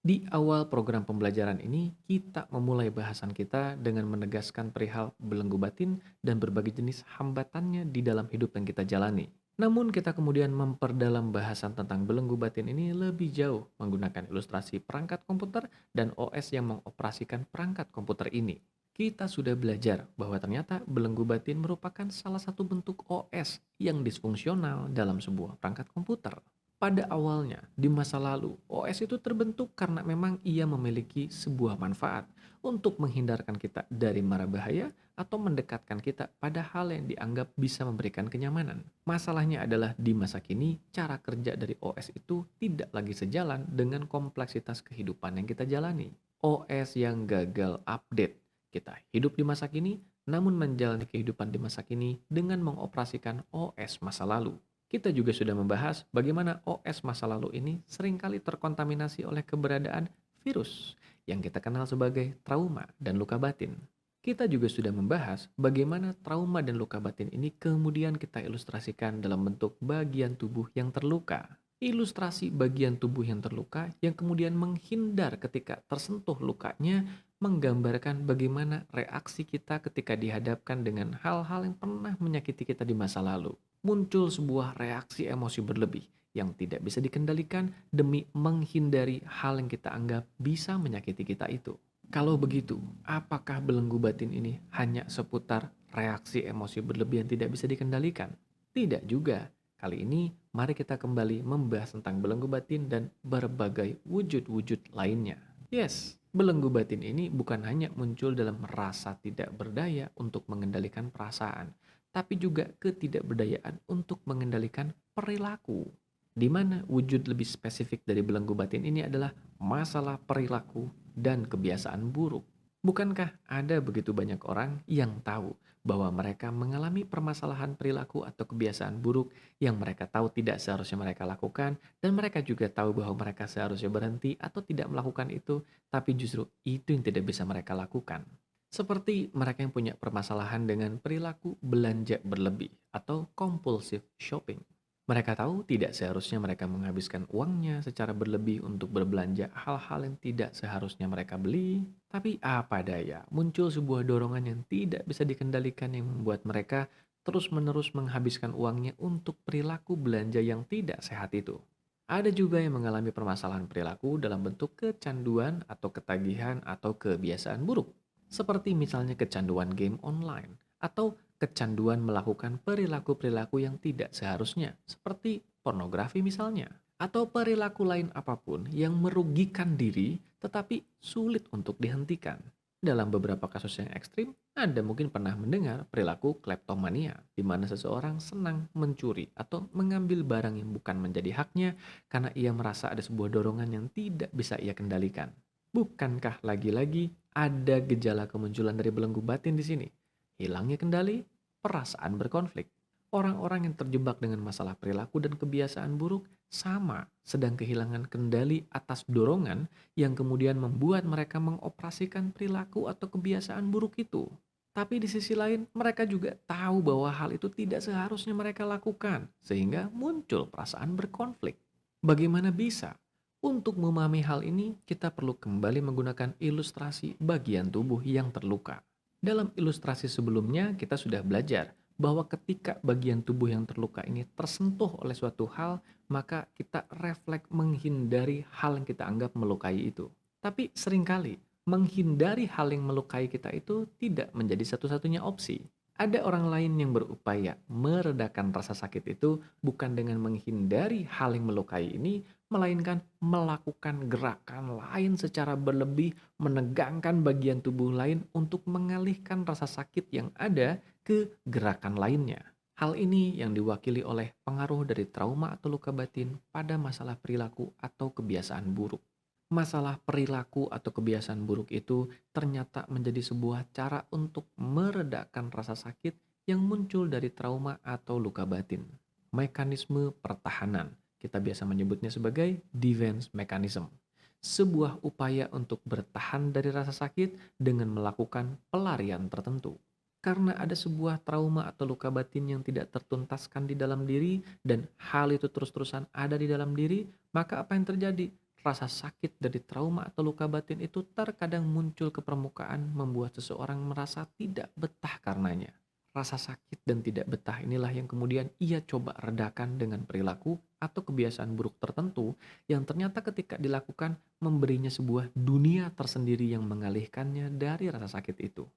Di awal program pembelajaran ini, kita memulai bahasan kita dengan menegaskan perihal belenggu batin dan berbagai jenis hambatannya di dalam hidup yang kita jalani. Namun kita kemudian memperdalam bahasan tentang belenggu batin ini lebih jauh menggunakan ilustrasi perangkat komputer dan OS yang mengoperasikan perangkat komputer ini. Kita sudah belajar bahwa ternyata belenggu batin merupakan salah satu bentuk OS yang disfungsional dalam sebuah perangkat komputer. Pada awalnya, di masa lalu, OS itu terbentuk karena memang ia memiliki sebuah manfaat untuk menghindarkan kita dari mara bahaya atau mendekatkan kita pada hal yang dianggap bisa memberikan kenyamanan. Masalahnya adalah di masa kini, cara kerja dari OS itu tidak lagi sejalan dengan kompleksitas kehidupan yang kita jalani. OS yang gagal update. Kita hidup di masa kini, namun menjalani kehidupan di masa kini dengan mengoperasikan OS masa lalu. Kita juga sudah membahas bagaimana OS masa lalu ini seringkali terkontaminasi oleh keberadaan virus yang kita kenal sebagai trauma dan luka batin. Kita juga sudah membahas bagaimana trauma dan luka batin ini kemudian kita ilustrasikan dalam bentuk bagian tubuh yang terluka. Ilustrasi bagian tubuh yang terluka yang kemudian menghindar ketika tersentuh lukanya menggambarkan bagaimana reaksi kita ketika dihadapkan dengan hal-hal yang pernah menyakiti kita di masa lalu. Muncul sebuah reaksi emosi berlebih yang tidak bisa dikendalikan demi menghindari hal yang kita anggap bisa menyakiti kita itu. Kalau begitu, apakah belenggu batin ini hanya seputar reaksi emosi berlebih yang tidak bisa dikendalikan? Tidak juga. Kali ini, mari kita kembali membahas tentang belenggu batin dan berbagai wujud-wujud lainnya. Yes, belenggu batin ini bukan hanya muncul dalam rasa tidak berdaya untuk mengendalikan perasaan, tapi juga ketidakberdayaan untuk mengendalikan perilaku. Di mana wujud lebih spesifik dari belenggu batin ini adalah masalah perilaku dan kebiasaan buruk. Bukankah ada begitu banyak orang yang tahu bahwa mereka mengalami permasalahan perilaku atau kebiasaan buruk yang mereka tahu tidak seharusnya mereka lakukan, dan mereka juga tahu bahwa mereka seharusnya berhenti atau tidak melakukan itu, tapi justru itu yang tidak bisa mereka lakukan. Seperti mereka yang punya permasalahan dengan perilaku belanja berlebih atau compulsive shopping. Mereka tahu tidak seharusnya mereka menghabiskan uangnya secara berlebih untuk berbelanja hal-hal yang tidak seharusnya mereka beli. Tapi apa daya, muncul sebuah dorongan yang tidak bisa dikendalikan yang membuat mereka terus-menerus menghabiskan uangnya untuk perilaku belanja yang tidak sehat itu. Ada juga yang mengalami permasalahan perilaku dalam bentuk kecanduan atau ketagihan atau kebiasaan buruk. Seperti misalnya kecanduan game online atau kecanduan melakukan perilaku-perilaku yang tidak seharusnya, seperti pornografi misalnya, atau perilaku lain apapun yang merugikan diri tetapi sulit untuk dihentikan. Dalam beberapa kasus yang ekstrim, Anda mungkin pernah mendengar perilaku kleptomania, di mana seseorang senang mencuri atau mengambil barang yang bukan menjadi haknya karena ia merasa ada sebuah dorongan yang tidak bisa ia kendalikan. Bukankah lagi-lagi ada gejala kemunculan dari belenggu batin di sini? Hilangnya kendali, perasaan berkonflik. Orang-orang yang terjebak dengan masalah perilaku dan kebiasaan buruk sama sedang kehilangan kendali atas dorongan yang kemudian membuat mereka mengoperasikan perilaku atau kebiasaan buruk itu. Tapi di sisi lain, mereka juga tahu bahwa hal itu tidak seharusnya mereka lakukan, sehingga muncul perasaan berkonflik. Bagaimana bisa? Untuk memahami hal ini, kita perlu kembali menggunakan ilustrasi bagian tubuh yang terluka. Dalam ilustrasi sebelumnya, kita sudah belajar bahwa ketika bagian tubuh yang terluka ini tersentuh oleh suatu hal, maka kita refleks menghindari hal yang kita anggap melukai itu. Tapi seringkali, menghindari hal yang melukai kita itu tidak menjadi satu-satunya opsi. Ada orang lain yang berupaya meredakan rasa sakit itu bukan dengan menghindari hal yang melukai ini, melainkan melakukan gerakan lain secara berlebih, menegangkan bagian tubuh lain untuk mengalihkan rasa sakit yang ada ke gerakan lainnya. Hal ini yang diwakili oleh pengaruh dari trauma atau luka batin pada masalah perilaku atau kebiasaan buruk. Masalah perilaku atau kebiasaan buruk itu ternyata menjadi sebuah cara untuk meredakan rasa sakit yang muncul dari trauma atau luka batin. Mekanisme pertahanan, kita biasa menyebutnya sebagai defense mechanism. Sebuah upaya untuk bertahan dari rasa sakit dengan melakukan pelarian tertentu. Karena ada sebuah trauma atau luka batin yang tidak tertuntaskan di dalam diri dan hal itu terus-terusan ada di dalam diri, maka apa yang terjadi? Rasa sakit dari trauma atau luka batin itu terkadang muncul ke permukaan membuat seseorang merasa tidak betah karenanya. Rasa sakit dan tidak betah inilah yang kemudian ia coba redakan dengan perilaku atau kebiasaan buruk tertentu yang ternyata ketika dilakukan memberinya sebuah dunia tersendiri yang mengalihkannya dari rasa sakit itu.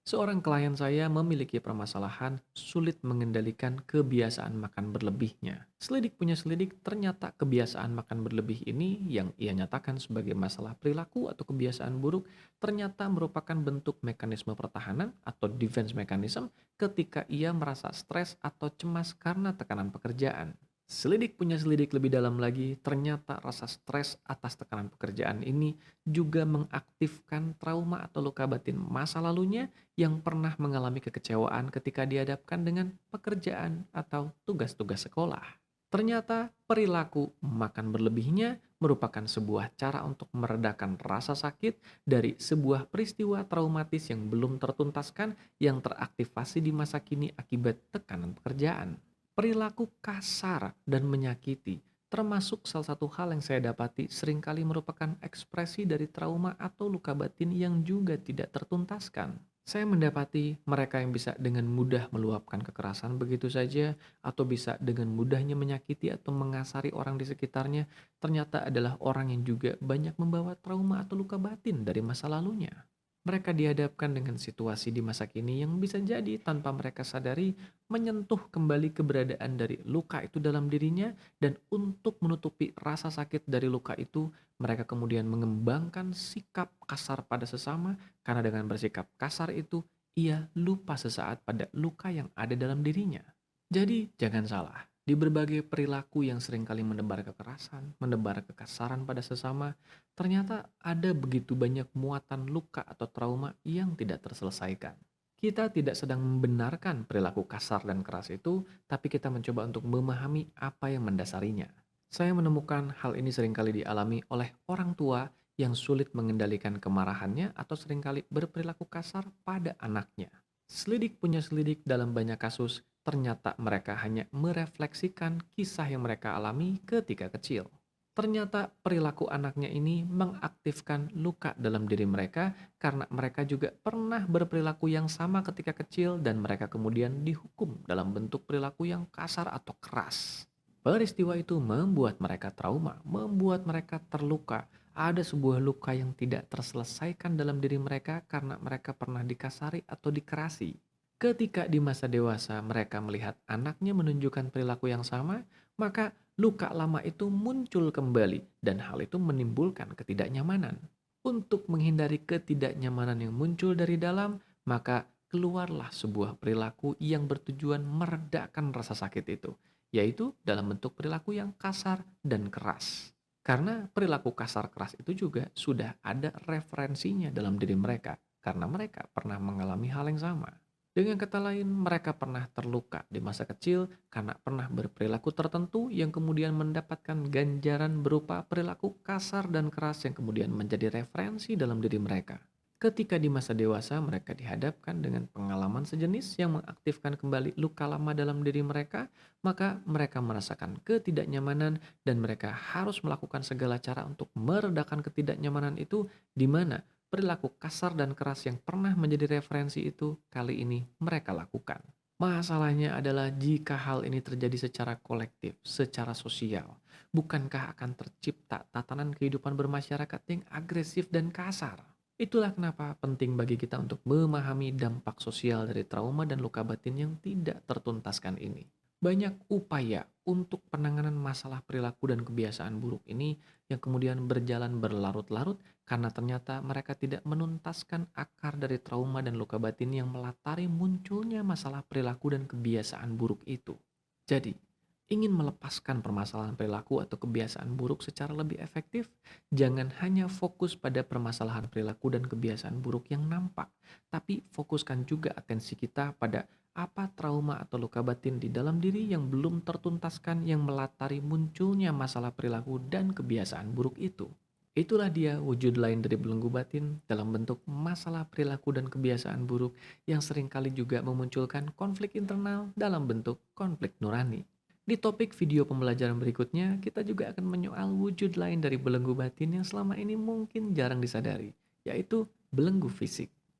Seorang klien saya memiliki permasalahan sulit mengendalikan kebiasaan makan berlebihnya. Selidik punya selidik, ternyata kebiasaan makan berlebih ini yang ia nyatakan sebagai masalah perilaku atau kebiasaan buruk ternyata merupakan bentuk mekanisme pertahanan atau defense mechanism ketika ia merasa stres atau cemas karena tekanan pekerjaan. Selidik punya selidik lebih dalam lagi, ternyata rasa stres atas tekanan pekerjaan ini juga mengaktifkan trauma atau luka batin masa lalunya yang pernah mengalami kekecewaan ketika dihadapkan dengan pekerjaan atau tugas-tugas sekolah. Ternyata perilaku makan berlebihnya merupakan sebuah cara untuk meredakan rasa sakit dari sebuah peristiwa traumatis yang belum tertuntaskan yang teraktivasi di masa kini akibat tekanan pekerjaan. Perilaku kasar dan menyakiti termasuk salah satu hal yang saya dapati seringkali merupakan ekspresi dari trauma atau luka batin yang juga tidak tertuntaskan. Saya mendapati mereka yang bisa dengan mudah meluapkan kekerasan begitu saja atau bisa dengan mudahnya menyakiti atau mengasari orang di sekitarnya ternyata adalah orang yang juga banyak membawa trauma atau luka batin dari masa lalunya. Mereka dihadapkan dengan situasi di masa kini yang bisa jadi tanpa mereka sadari menyentuh kembali keberadaan dari luka itu dalam dirinya dan untuk menutupi rasa sakit dari luka itu, mereka kemudian mengembangkan sikap kasar pada sesama karena dengan bersikap kasar itu ia lupa sesaat pada luka yang ada dalam dirinya. Jadi jangan salah, di berbagai perilaku yang seringkali menebar kekerasan, menebar kekasaran pada sesama, ternyata ada begitu banyak muatan luka atau trauma yang tidak terselesaikan. Kita tidak sedang membenarkan perilaku kasar dan keras itu, tapi kita mencoba untuk memahami apa yang mendasarinya. Saya menemukan hal ini seringkali dialami oleh orang tua yang sulit mengendalikan kemarahannya atau seringkali berperilaku kasar pada anaknya. Selidik punya selidik dalam banyak kasus, ternyata mereka hanya merefleksikan kisah yang mereka alami ketika kecil. Ternyata perilaku anaknya ini mengaktifkan luka dalam diri mereka karena mereka juga pernah berperilaku yang sama ketika kecil dan mereka kemudian dihukum dalam bentuk perilaku yang kasar atau keras. Peristiwa itu membuat mereka trauma, membuat mereka terluka. Ada sebuah luka yang tidak terselesaikan dalam diri mereka karena mereka pernah dikasari atau dikerasi. Ketika di masa dewasa mereka melihat anaknya menunjukkan perilaku yang sama, maka luka lama itu muncul kembali dan hal itu menimbulkan ketidaknyamanan. Untuk menghindari ketidaknyamanan yang muncul dari dalam, maka keluarlah sebuah perilaku yang bertujuan meredakan rasa sakit itu, yaitu dalam bentuk perilaku yang kasar dan keras. Karena perilaku kasar keras itu juga sudah ada referensinya dalam diri mereka, karena mereka pernah mengalami hal yang sama. Dengan kata lain, mereka pernah terluka di masa kecil karena pernah berperilaku tertentu yang kemudian mendapatkan ganjaran berupa perilaku kasar dan keras yang kemudian menjadi referensi dalam diri mereka. Ketika di masa dewasa mereka dihadapkan dengan pengalaman sejenis yang mengaktifkan kembali luka lama dalam diri mereka, maka mereka merasakan ketidaknyamanan dan mereka harus melakukan segala cara untuk meredakan ketidaknyamanan itu di mana perilaku kasar dan keras yang pernah menjadi referensi itu kali ini mereka lakukan. Masalahnya adalah jika hal ini terjadi secara kolektif, secara sosial, bukankah akan tercipta tatanan kehidupan bermasyarakat yang agresif dan kasar? Itulah kenapa penting bagi kita untuk memahami dampak sosial dari trauma dan luka batin yang tidak tertuntaskan ini. Banyak upaya untuk penanganan masalah perilaku dan kebiasaan buruk ini yang kemudian berjalan berlarut-larut karena ternyata mereka tidak menuntaskan akar dari trauma dan luka batin yang melatari munculnya masalah perilaku dan kebiasaan buruk itu. Jadi, ingin melepaskan permasalahan perilaku atau kebiasaan buruk secara lebih efektif, jangan hanya fokus pada permasalahan perilaku dan kebiasaan buruk yang nampak, tapi fokuskan juga atensi kita pada apa trauma atau luka batin di dalam diri yang belum tertuntaskan yang melatari munculnya masalah perilaku dan kebiasaan buruk itu. Itulah dia wujud lain dari belenggu batin dalam bentuk masalah perilaku dan kebiasaan buruk yang seringkali juga memunculkan konflik internal dalam bentuk konflik nurani. Di topik video pembelajaran berikutnya, kita juga akan menyoal wujud lain dari belenggu batin yang selama ini mungkin jarang disadari, yaitu belenggu fisik.